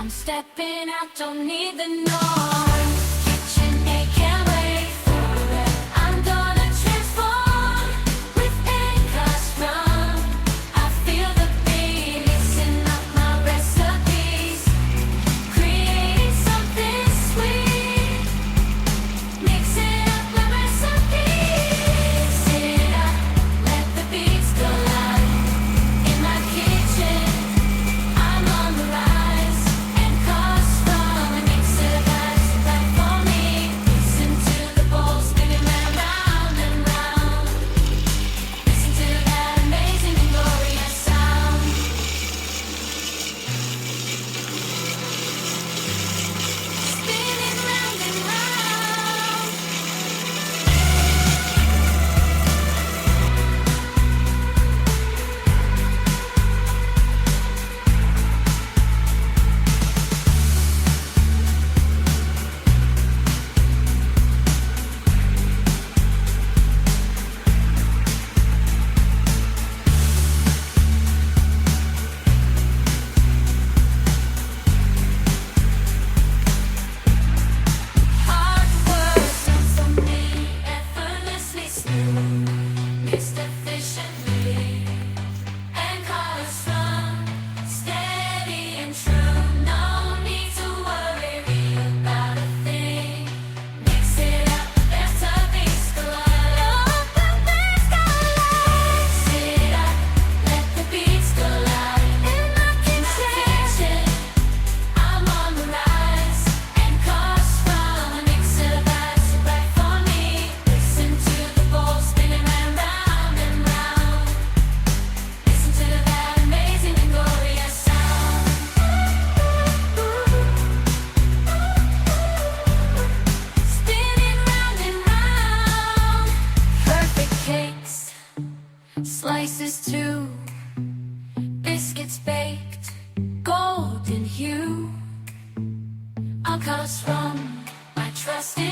I'm stepping out, don't need the norm. KitchenAid can't wait for it. I'm gonna transform with Ankarsrum. I feel the beat, mixing up my recipes, creating something sweet. Mixing up my recipes. Sit up, let the beats go loud. In my kitchen, I'm on the rise. Ankarsrum, a mixer that's right for me. Listen to the bowl spinning round and round. Listen to that amazing and glorious sound. Spinning round and round. Hard work sounds so neat, effortlessly smooth, mixed efficiently. Ankarsrum, steady and true. No need to worry about a thing. Mix it up, there's something collide. Sit up, let the beats go loud. In my kitchen, I'm on the rise. Ankarsrum, a mixer that's right for me. Listen to the bowl spinning round and round. Listen to that amazing and glorious sound. Spinning round and round. Perfect cakes, slices too. Biscuits baked, golden hue. Ankarsrum, I trust in